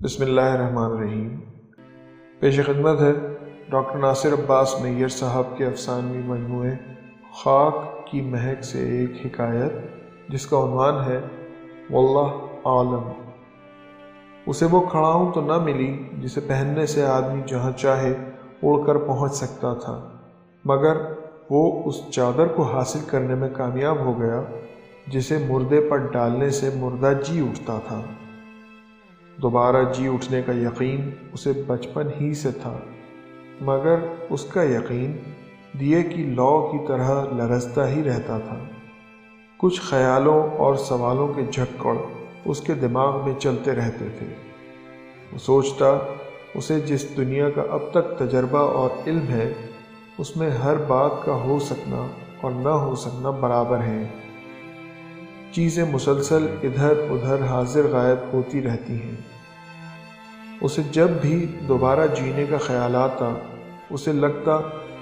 بسم اللہ الرحمن الرحیم۔ پیش خدمت ہے ڈاکٹر ناصر عباس نیر صاحب کے افسانوی مجموعے خاک کی مہک سے ایک حکایت جس کا عنوان ہے واللہ عالم۔ اسے وہ کھڑاؤں تو نہ ملی جسے پہننے سے آدمی جہاں چاہے اڑ کر پہنچ سکتا تھا، مگر وہ اس چادر کو حاصل کرنے میں کامیاب ہو گیا جسے مردے پر ڈالنے سے مردہ جی اٹھتا تھا۔ دوبارہ جی اٹھنے کا یقین اسے بچپن ہی سے تھا، مگر اس کا یقین دیے کی لو کی طرح لرزتا ہی رہتا تھا۔ کچھ خیالوں اور سوالوں کے جھکڑ اس کے دماغ میں چلتے رہتے تھے۔ وہ سوچتا اسے جس دنیا کا اب تک تجربہ اور علم ہے اس میں ہر بات کا ہو سکنا اور نہ ہو سکنا برابر ہے۔ چیزیں مسلسل ادھر ادھر حاضر غائب ہوتی رہتی ہیں۔ اسے جب بھی دوبارہ جینے کا خیال آتا اسے لگتا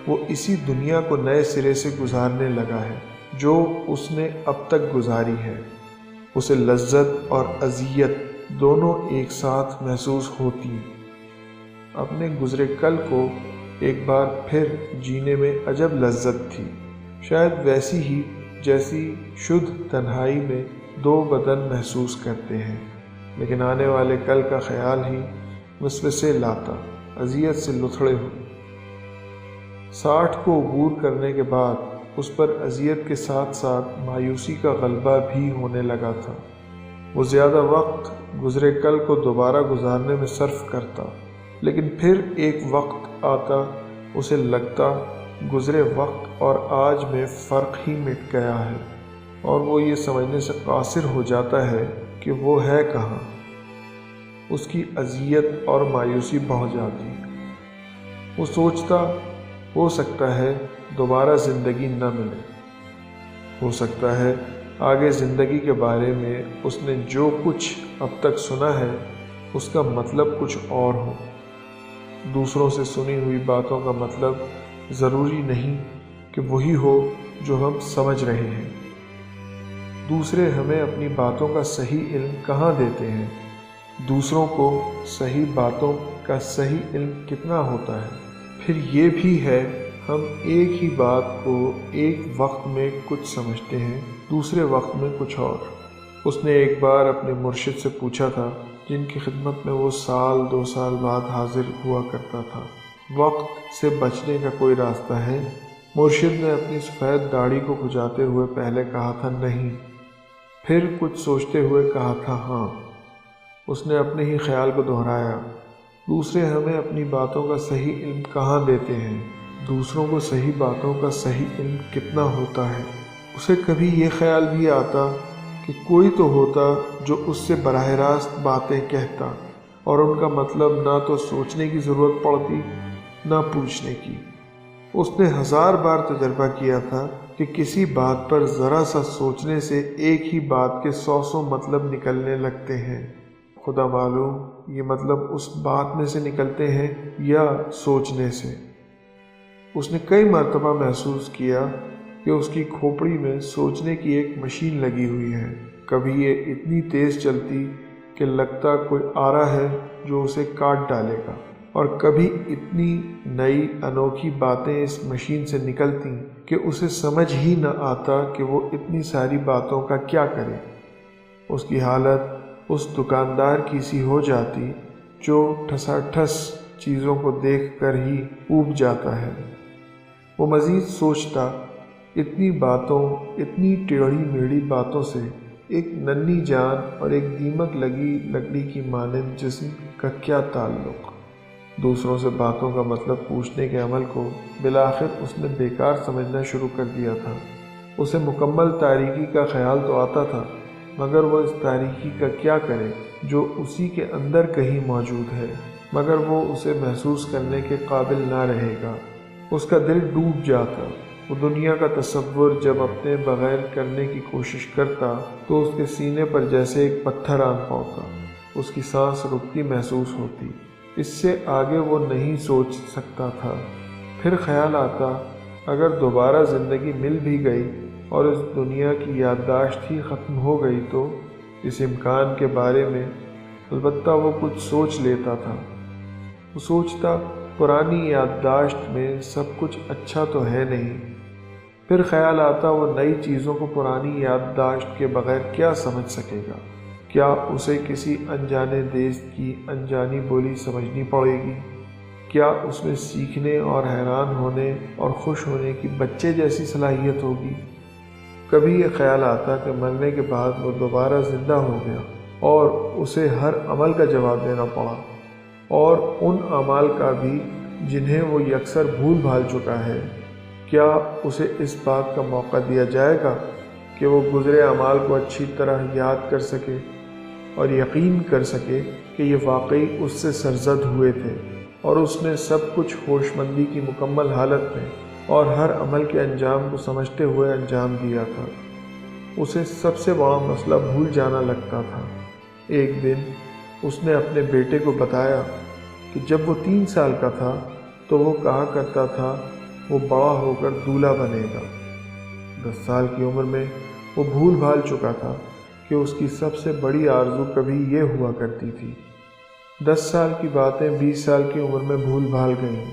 وہ اسی دنیا کو نئے سرے سے گزارنے لگا ہے جو اس نے اب تک گزاری ہے۔ اسے لذت اور اذیت دونوں ایک ساتھ محسوس ہوتی۔ اپنے گزرے کل کو ایک بار پھر جینے میں عجب لذت تھی، شاید ویسی ہی جیسی شدھ تنہائی میں دو بدن محسوس کرتے ہیں، لیکن آنے والے کل کا خیال ہی وسوسے لاتا، اذیت سے لتھڑے ہوئے۔ 60 کو عبور کرنے کے بعد اس پر اذیت کے ساتھ ساتھ مایوسی کا غلبہ بھی ہونے لگا تھا۔ وہ زیادہ وقت گزرے کل کو دوبارہ گزارنے میں صرف کرتا، لیکن پھر ایک وقت آتا اسے لگتا گزرے وقت اور آج میں فرق ہی مٹ گیا ہے، اور وہ یہ سمجھنے سے قاصر ہو جاتا ہے کہ وہ ہے کہاں۔ اس کی اذیت اور مایوسی بڑھ جاتی۔ وہ سوچتا ہو سکتا ہے دوبارہ زندگی نہ ملے، ہو سکتا ہے آگے زندگی کے بارے میں اس نے جو کچھ اب تک سنا ہے اس کا مطلب کچھ اور ہو۔ دوسروں سے سنی ہوئی باتوں کا مطلب ضروری نہیں کہ وہی ہو جو ہم سمجھ رہے ہیں۔ دوسرے ہمیں اپنی باتوں کا صحیح علم کہاں دیتے ہیں؟ دوسروں کو صحیح باتوں کا صحیح علم کتنا ہوتا ہے؟ پھر یہ بھی ہے ہم ایک ہی بات کو ایک وقت میں کچھ سمجھتے ہیں، دوسرے وقت میں کچھ اور۔ اس نے ایک بار اپنے مرشد سے پوچھا تھا جن کی خدمت میں وہ 2 سال بعد حاضر ہوا کرتا تھا، وقت سے بچنے کا کوئی راستہ ہے؟ مرشد نے اپنی سفید داڑھی کو کھجاتے ہوئے پہلے کہا تھا نہیں، پھر کچھ سوچتے ہوئے کہا تھا ہاں۔ اس نے اپنے ہی خیال کو دہرایا، دوسرے ہمیں اپنی باتوں کا صحیح علم کہاں دیتے ہیں؟ دوسروں کو صحیح باتوں کا صحیح علم کتنا ہوتا ہے؟ اسے کبھی یہ خیال بھی آتا کہ کوئی تو ہوتا جو اس سے براہ راست باتیں کہتا، اور ان کا مطلب نہ تو سوچنے کی ضرورت پڑتی نہ پوچھنے کی۔ اس نے 1000 بار تجربہ کیا تھا کہ کسی بات پر ذرا سا سوچنے سے ایک ہی بات کے 100 مطلب نکلنے لگتے ہیں۔ خدا معلوم یہ مطلب اس بات میں سے نکلتے ہیں یا سوچنے سے۔ اس نے کئی مرتبہ محسوس کیا کہ اس کی کھوپڑی میں سوچنے کی ایک مشین لگی ہوئی ہے۔ کبھی یہ اتنی تیز چلتی کہ لگتا کوئی آ رہا ہے جو اسے کاٹ ڈالے گا، اور کبھی اتنی نئی انوکھی باتیں اس مشین سے نکلتی کہ اسے سمجھ ہی نہ آتا کہ وہ اتنی ساری باتوں کا کیا کرے۔ اس کی حالت اس دکاندار کی سی ہو جاتی جو ٹھسا ٹھس چیزوں کو دیکھ کر ہی اوب جاتا ہے۔ وہ مزید سوچتا اتنی باتوں، اتنی ٹیڑھی میڑھی باتوں سے ایک ننھی جان اور ایک دیمک لگی لکڑی کی مانند جسم کا کیا تعلق؟ دوسروں سے باتوں کا مطلب پوچھنے کے عمل کو بالآخر اس نے بیکار سمجھنا شروع کر دیا تھا۔ اسے مکمل تاریکی کا خیال تو آتا تھا، مگر وہ اس تاریکی کا کیا کرے جو اسی کے اندر کہیں موجود ہے، مگر وہ اسے محسوس کرنے کے قابل نہ رہے گا۔ اس کا دل ڈوب جاتا۔ وہ دنیا کا تصور جب اپنے بغیر کرنے کی کوشش کرتا تو اس کے سینے پر جیسے ایک پتھر آن پڑتا، اس کی سانس رکتی محسوس ہوتی۔ اس سے آگے وہ نہیں سوچ سکتا تھا۔ پھر خیال آتا اگر دوبارہ زندگی مل بھی گئی اور اس دنیا کی یادداشت ہی ختم ہو گئی تو اس امکان کے بارے میں البتہ وہ کچھ سوچ لیتا تھا۔ وہ سوچتا پرانی یادداشت میں سب کچھ اچھا تو ہے نہیں، پھر خیال آتا وہ نئی چیزوں کو پرانی یادداشت کے بغیر کیا سمجھ سکے گا؟ کیا اسے کسی انجانے دیس کی انجانی بولی سمجھنی پڑے گی؟ کیا اس میں سیکھنے اور حیران ہونے اور خوش ہونے کی بچے جیسی صلاحیت ہوگی؟ کبھی یہ خیال آتا کہ مرنے کے بعد وہ دوبارہ زندہ ہو گیا اور اسے ہر عمل کا جواب دینا پڑا، اور ان اعمال کا بھی جنہیں وہ یکسر بھول بھال چکا ہے۔ کیا اسے اس بات کا موقع دیا جائے گا کہ وہ گزرے اعمال کو اچھی طرح یاد کر سکے اور یقین کر سکے کہ یہ واقعی اس سے سرزد ہوئے تھے اور اس نے سب کچھ ہوش مندی کی مکمل حالت میں اور ہر عمل کے انجام کو سمجھتے ہوئے انجام دیا تھا؟ اسے سب سے بڑا مسئلہ بھول جانا لگتا تھا۔ ایک دن اس نے اپنے بیٹے کو بتایا کہ جب وہ 3 سال کا تھا تو وہ کہا کرتا تھا وہ بڑا ہو کر دولہا بنے گا۔ 10 سال کی عمر میں وہ بھول بھال چکا تھا کہ اس کی سب سے بڑی آرزو کبھی یہ ہوا کرتی تھی۔ 10 سال کی باتیں 20 سال کی عمر میں بھول بھال گئیں،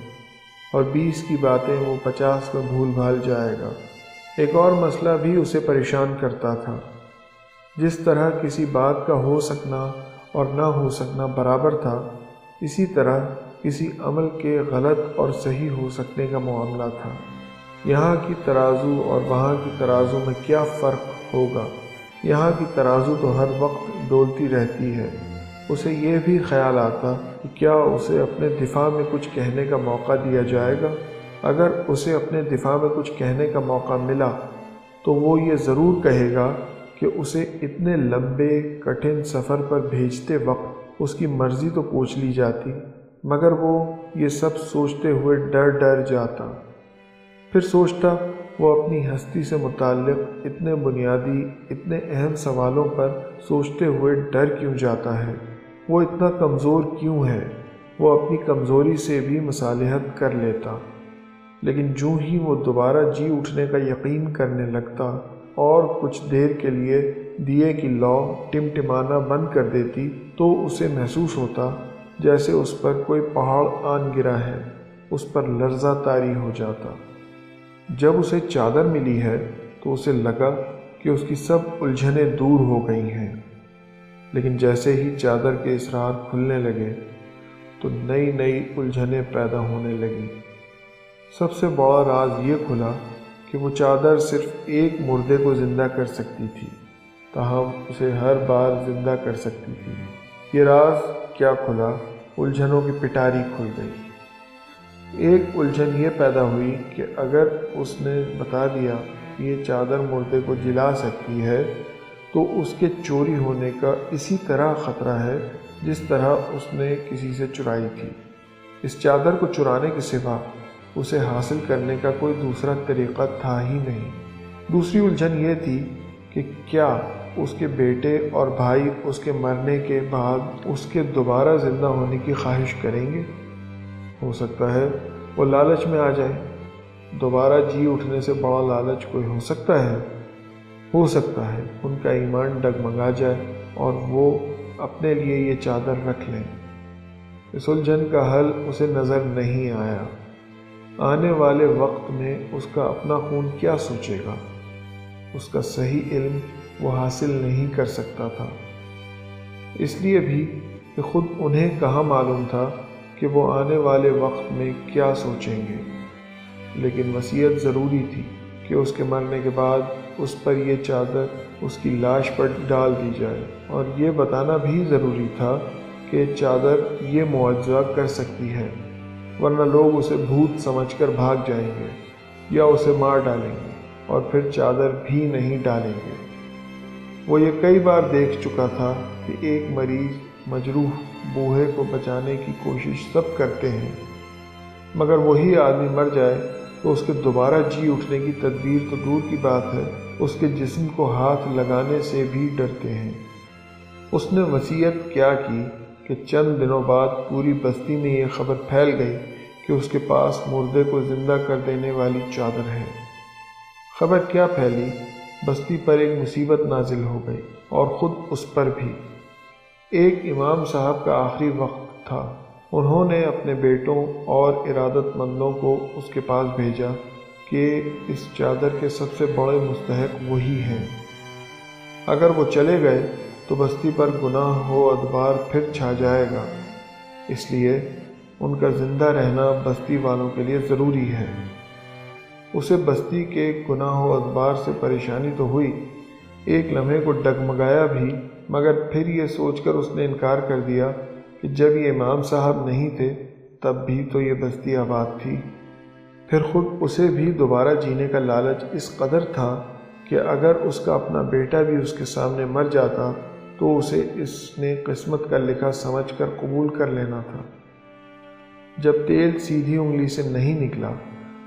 اور 20 کی باتیں وہ 50 میں بھول بھال جائے گا۔ ایک اور مسئلہ بھی اسے پریشان کرتا تھا۔ جس طرح کسی بات کا ہو سکنا اور نہ ہو سکنا برابر تھا، اسی طرح کسی عمل کے غلط اور صحیح ہو سکنے کا معاملہ تھا۔ یہاں کی ترازو اور وہاں کی ترازو میں کیا فرق ہوگا؟ یہاں کی ترازو تو ہر وقت ڈولتی رہتی ہے۔ اسے یہ بھی خیال آتا کہ کیا اسے اپنے دفاع میں کچھ کہنے کا موقع دیا جائے گا؟ اگر اسے اپنے دفاع میں کچھ کہنے کا موقع ملا تو وہ یہ ضرور کہے گا کہ اسے اتنے لمبے کٹھن سفر پر بھیجتے وقت اس کی مرضی تو پوچھ لی جاتی، مگر وہ یہ سب سوچتے ہوئے ڈر جاتا۔ پھر سوچتا وہ اپنی ہستی سے متعلق اتنے بنیادی، اتنے اہم سوالوں پر سوچتے ہوئے ڈر کیوں جاتا ہے؟ وہ اتنا کمزور کیوں ہے؟ وہ اپنی کمزوری سے بھی مصالحت کر لیتا، لیکن جو ہی وہ دوبارہ جی اٹھنے کا یقین کرنے لگتا اور کچھ دیر کے لیے دیے کی لو ٹمٹمانا بند کر دیتی تو اسے محسوس ہوتا جیسے اس پر کوئی پہاڑ آن گرا ہے، اس پر لرزہ طاری ہو جاتا۔ جب اسے چادر ملی ہے تو اسے لگا کہ اس کی سب الجھنیں دور ہو گئی ہیں، لیکن جیسے ہی چادر کے اسرار کھلنے لگے تو نئی الجھنیں پیدا ہونے لگیں۔ سب سے بڑا راز یہ کھلا کہ وہ چادر صرف ایک مردے کو زندہ کر سکتی تھی، تاہم اسے ہر بار زندہ کر سکتی تھی۔ یہ راز کیا کھلا؟ الجھنوں کی پٹاری کھل گئی۔ ایک الجھن یہ پیدا ہوئی کہ اگر اس نے بتا دیا کہ یہ چادر مردے کو جلا سکتی ہے تو اس کے چوری ہونے کا اسی طرح خطرہ ہے جس طرح اس نے کسی سے چرائی تھی۔ اس چادر کو چرانے کے سوا اسے حاصل کرنے کا کوئی دوسرا طریقہ تھا ہی نہیں۔ دوسری الجھن یہ تھی کہ کیا اس کے بیٹے اور بھائی اس کے مرنے کے بعد اس کے دوبارہ زندہ ہونے کی خواہش کریں گے؟ ہو سکتا ہے وہ لالچ میں آ جائے۔ دوبارہ جی اٹھنے سے بڑا لالچ کوئی ہو سکتا ہے؟ ہو سکتا ہے ان کا ایمان ڈگمگا جائے اور وہ اپنے لیے یہ چادر رکھ لیں۔ اس الجھن کا حل اسے نظر نہیں آیا۔ آنے والے وقت میں اس کا اپنا خون کیا سوچے گا؟ اس کا صحیح علم وہ حاصل نہیں کر سکتا تھا، اس لیے بھی کہ خود انہیں کہاں معلوم تھا کہ وہ آنے والے وقت میں کیا سوچیں گے۔ لیکن وصیت ضروری تھی کہ اس کے مرنے کے بعد اس پر یہ چادر اس کی لاش پر ڈال دی جائے، اور یہ بتانا بھی ضروری تھا کہ چادر یہ معجزہ کر سکتی ہے، ورنہ لوگ اسے بھوت سمجھ کر بھاگ جائیں گے یا اسے مار ڈالیں گے اور پھر چادر بھی نہیں ڈالیں گے۔ وہ یہ کئی بار دیکھ چکا تھا کہ ایک مریض مجروح بوڑھے کو بچانے کی کوشش سب کرتے ہیں، مگر وہی آدمی مر جائے تو اس کے دوبارہ جی اٹھنے کی تدبیر تو دور کی بات ہے، اس کے جسم کو ہاتھ لگانے سے بھی ڈرتے ہیں۔ اس نے وصیت کیا کی کہ چند دنوں بعد پوری بستی میں یہ خبر پھیل گئی کہ اس کے پاس مردے کو زندہ کر دینے والی چادر ہے۔ خبر کیا پھیلی؟ بستی پر ایک مصیبت نازل ہو گئی، اور خود اس پر بھی۔ ایک امام صاحب کا آخری وقت تھا۔ انہوں نے اپنے بیٹوں اور ارادت مندوں کو اس کے پاس بھیجا کہ اس چادر کے سب سے بڑے مستحق وہی ہیں۔ اگر وہ چلے گئے تو بستی پر گناہ و ادبار پھر چھا جائے گا، اس لیے ان کا زندہ رہنا بستی والوں کے لیے ضروری ہے۔ اسے بستی کے گناہ و ادبار سے پریشانی تو ہوئی، ایک لمحے کو ڈگمگایا بھی، مگر پھر یہ سوچ کر اس نے انکار کر دیا کہ جب یہ امام صاحب نہیں تھے تب بھی تو یہ بستی آباد تھی۔ پھر خود اسے بھی دوبارہ جینے کا لالچ اس قدر تھا کہ اگر اس کا اپنا بیٹا بھی اس کے سامنے مر جاتا تو اسے اس نے قسمت کا لکھا سمجھ کر قبول کر لینا تھا۔ جب تیل سیدھی انگلی سے نہیں نکلا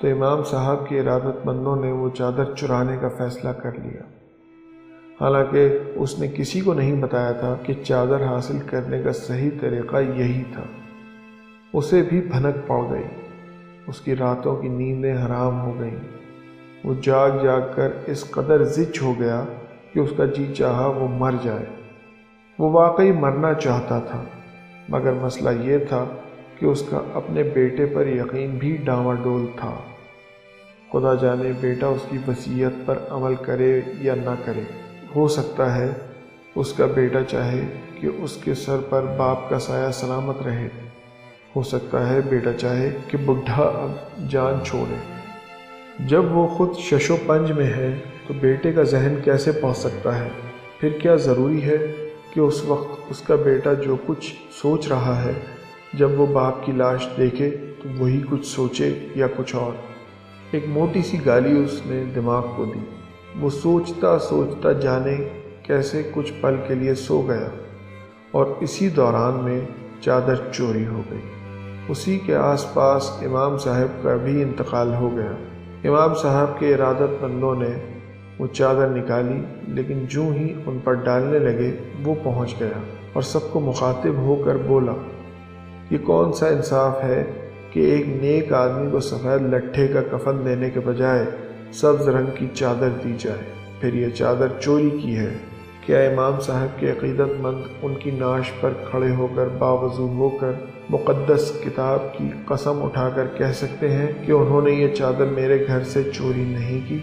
تو امام صاحب کے ارادت مندوں نے وہ چادر چرانے کا فیصلہ کر لیا، حالانکہ اس نے کسی کو نہیں بتایا تھا کہ چادر حاصل کرنے کا صحیح طریقہ یہی تھا۔ اسے بھی بھنک پڑ گئی، اس کی راتوں کی نیندیں حرام ہو گئیں۔ وہ جاگ جاگ کر اس قدر زچ ہو گیا کہ اس کا جی چاہا وہ مر جائے۔ وہ واقعی مرنا چاہتا تھا، مگر مسئلہ یہ تھا کہ اس کا اپنے بیٹے پر یقین بھی ڈاواڈول تھا۔ خدا جانے بیٹا اس کی وصیت پر عمل کرے یا نہ کرے۔ ہو سکتا ہے اس کا بیٹا چاہے کہ اس کے سر پر باپ کا سایہ سلامت رہے، ہو سکتا ہے بیٹا چاہے کہ بڈھا اب جان چھوڑے۔ جب وہ خود شش و پنج میں ہے تو بیٹے کا ذہن کیسے پہنچ سکتا ہے؟ پھر کیا ضروری ہے کہ اس وقت اس کا بیٹا جو کچھ سوچ رہا ہے جب وہ باپ کی لاش دیکھے تو وہی کچھ سوچے یا کچھ اور؟ ایک موٹی سی گالی اس نے دماغ کو دی۔ وہ سوچتا سوچتا جانے کیسے کچھ پل کے لیے سو گیا، اور اسی دوران میں چادر چوری ہو گئی۔ اسی کے آس پاس امام صاحب کا بھی انتقال ہو گیا۔ امام صاحب کے ارادت مندوں نے وہ چادر نکالی، لیکن جو ہی ان پر ڈالنے لگے وہ پہنچ گیا اور سب کو مخاطب ہو کر بولا، یہ کون سا انصاف ہے کہ ایک نیک آدمی کو سفید لٹھے کا کفن دینے کے بجائے سبز رنگ کی چادر دی جائے؟ پھر یہ چادر چوری کی ہے۔ کیا امام صاحب کے عقیدت مند ان کی ناش پر کھڑے ہو کر باوضو ہو کر مقدس کتاب کی قسم اٹھا کر کہہ سکتے ہیں کہ انہوں نے یہ چادر میرے گھر سے چوری نہیں کی؟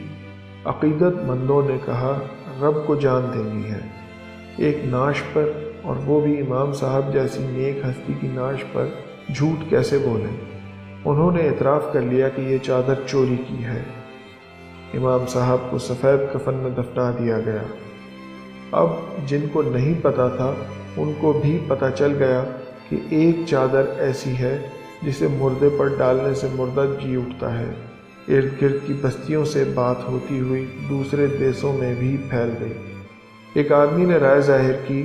عقیدت مندوں نے کہا، رب کو جان دینی ہے، ایک ناش پر، اور وہ بھی امام صاحب جیسی نیک ہستی کی ناش پر جھوٹ کیسے بولیں؟ انہوں نے اعتراف کر لیا کہ یہ چادر چوری کی ہے۔ امام صاحب کو سفید کفن میں دفنا دیا گیا۔ اب جن کو نہیں پتا تھا ان کو بھی پتا چل گیا کہ ایک چادر ایسی ہے جسے مردے پر ڈالنے سے مردہ جی اٹھتا ہے۔ ارد گرد کی بستیوں سے بات ہوتی ہوئی دوسرے دیسوں میں بھی پھیل گئی۔ ایک آدمی نے رائے ظاہر کی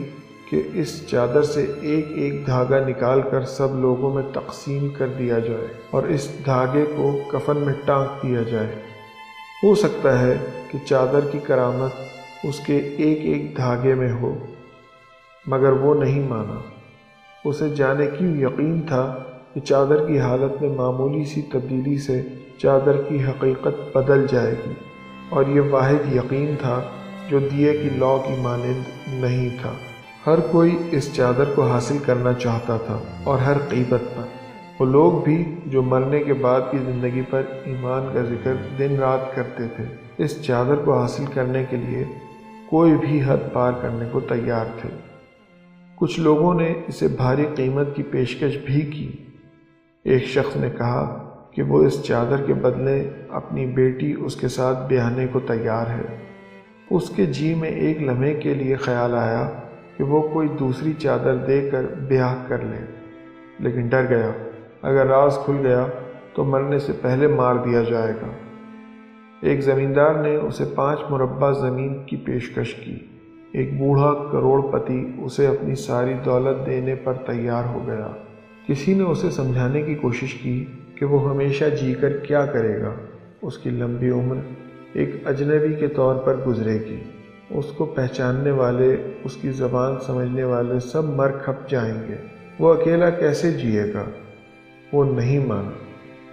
کہ اس چادر سے ایک ایک دھاگا نکال کر سب لوگوں میں تقسیم کر دیا جائے اور اس دھاگے کو کفن میں ٹانک دیا جائے۔ ہو سکتا ہے کہ چادر کی کرامت اس کے ایک ایک دھاگے میں ہو، مگر وہ نہیں مانا۔ اسے جانے کیوں یقین تھا کہ چادر کی حالت میں معمولی سی تبدیلی سے چادر کی حقیقت بدل جائے گی، اور یہ واحد یقین تھا جو دیے کی لو کی مانند نہیں تھا۔ ہر کوئی اس چادر کو حاصل کرنا چاہتا تھا، اور ہر قیمت پر۔ وہ لوگ بھی جو مرنے کے بعد کی زندگی پر ایمان کا ذکر دن رات کرتے تھے، اس چادر کو حاصل کرنے کے لیے کوئی بھی حد پار کرنے کو تیار تھے۔ کچھ لوگوں نے اسے بھاری قیمت کی پیشکش بھی کی۔ ایک شخص نے کہا کہ وہ اس چادر کے بدلے اپنی بیٹی اس کے ساتھ بیاہنے کو تیار ہے۔ اس کے جی میں ایک لمحے کے لیے خیال آیا کہ وہ کوئی دوسری چادر دے کر بیاہ کر لے، لیکن ڈر گیا اگر راز کھل گیا تو مرنے سے پہلے مار دیا جائے گا۔ ایک زمیندار نے اسے 5 مربع زمین کی پیشکش کی۔ ایک بوڑھا کروڑ پتی اسے اپنی ساری دولت دینے پر تیار ہو گیا۔ کسی نے اسے سمجھانے کی کوشش کی کہ وہ ہمیشہ جی کر کیا کرے گا، اس کی لمبی عمر ایک اجنبی کے طور پر گزرے گی، اس کو پہچاننے والے، اس کی زبان سمجھنے والے سب مر کھپ جائیں گے، وہ اکیلا کیسے جیے گا؟ وہ نہیں مانا،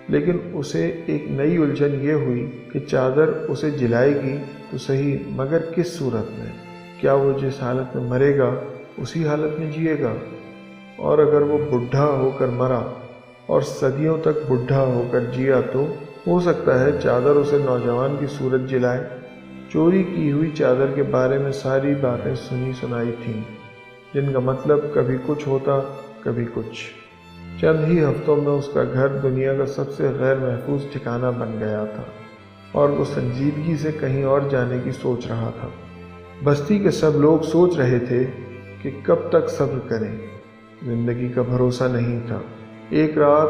لیکن اسے ایک نئی الجھن یہ ہوئی کہ چادر اسے جلائے گی تو صحیح، مگر کس صورت میں؟ کیا وہ جس حالت میں مرے گا اسی حالت میں جیے گا، اور اگر وہ بوڑھا ہو کر مرا اور صدیوں تک بوڑھا ہو کر جیا تو ہو سکتا ہے چادر اسے نوجوان کی صورت جلائے۔ چوری کی ہوئی چادر کے بارے میں ساری باتیں سنی سنائی تھیں، جن کا مطلب کبھی کچھ ہوتا کبھی کچھ۔ چند ہی ہفتوں میں اس کا گھر دنیا کا سب سے غیر محفوظ ٹھکانہ بن گیا تھا، اور وہ سنجیدگی سے کہیں اور جانے کی سوچ رہا تھا۔ بستی کے سب لوگ سوچ رہے تھے کہ کب تک صبر کریں، زندگی کا بھروسہ نہیں تھا۔ ایک رات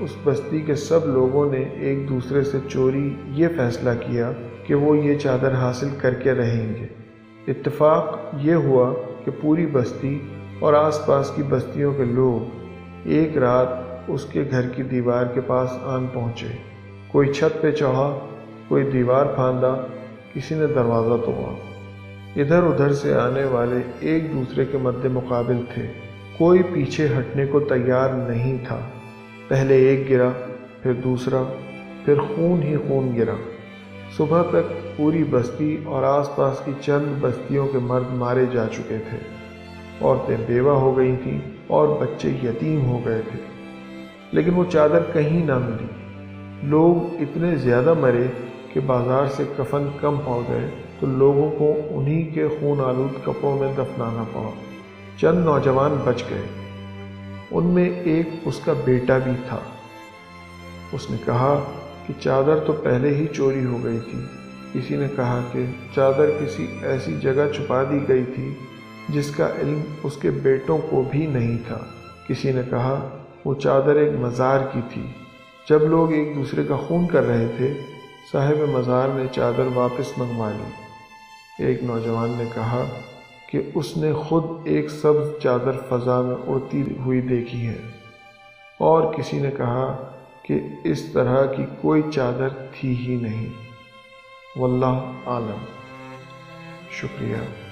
اس بستی کے سب لوگوں نے ایک دوسرے سے چوری یہ فیصلہ کیا کہ وہ یہ چادر حاصل کر کے رہیں گے۔ اتفاق یہ ہوا کہ پوری بستی اور آس پاس کی بستیوں کے لوگ ایک رات اس کے گھر کی دیوار کے پاس آن پہنچے۔ کوئی چھت پہ چڑھا، کوئی دیوار پھاندا، کسی نے دروازہ توڑا۔ ادھر ادھر سے آنے والے ایک دوسرے کے مد مقابل تھے، کوئی پیچھے ہٹنے کو تیار نہیں تھا۔ پہلے ایک گرا، پھر دوسرا، پھر خون ہی خون گرا۔ صبح تک پوری بستی اور آس پاس کی چند بستیوں کے مرد مارے جا چکے تھے، عورتیں بیوہ ہو گئی تھیں اور بچے یتیم ہو گئے تھے، لیکن وہ چادر کہیں نہ ملی۔ لوگ اتنے زیادہ مرے کہ بازار سے کفن کم پڑ گئے تو لوگوں کو انہی کے خون آلود کپڑوں میں دفنانا پڑا۔ چند نوجوان بچ گئے، ان میں ایک اس کا بیٹا بھی تھا۔ اس نے کہا کہ چادر تو پہلے ہی چوری ہو گئی تھی۔ کسی نے کہا کہ چادر کسی ایسی جگہ چھپا دی گئی تھی جس کا علم اس کے بیٹوں کو بھی نہیں تھا۔ کسی نے کہا وہ چادر ایک مزار کی تھی۔ جب لوگ ایک دوسرے کا خون کر رہے تھے، صاحب مزار نے چادر واپس منگوا لی۔ ایک نوجوان نے کہا کہ اس نے خود ایک سبز چادر فضا میں اڑتی ہوئی دیکھی ہے، اور کسی نے کہا کہ اس طرح کی کوئی چادر تھی ہی نہیں۔ واللہ عالم۔ شکریہ۔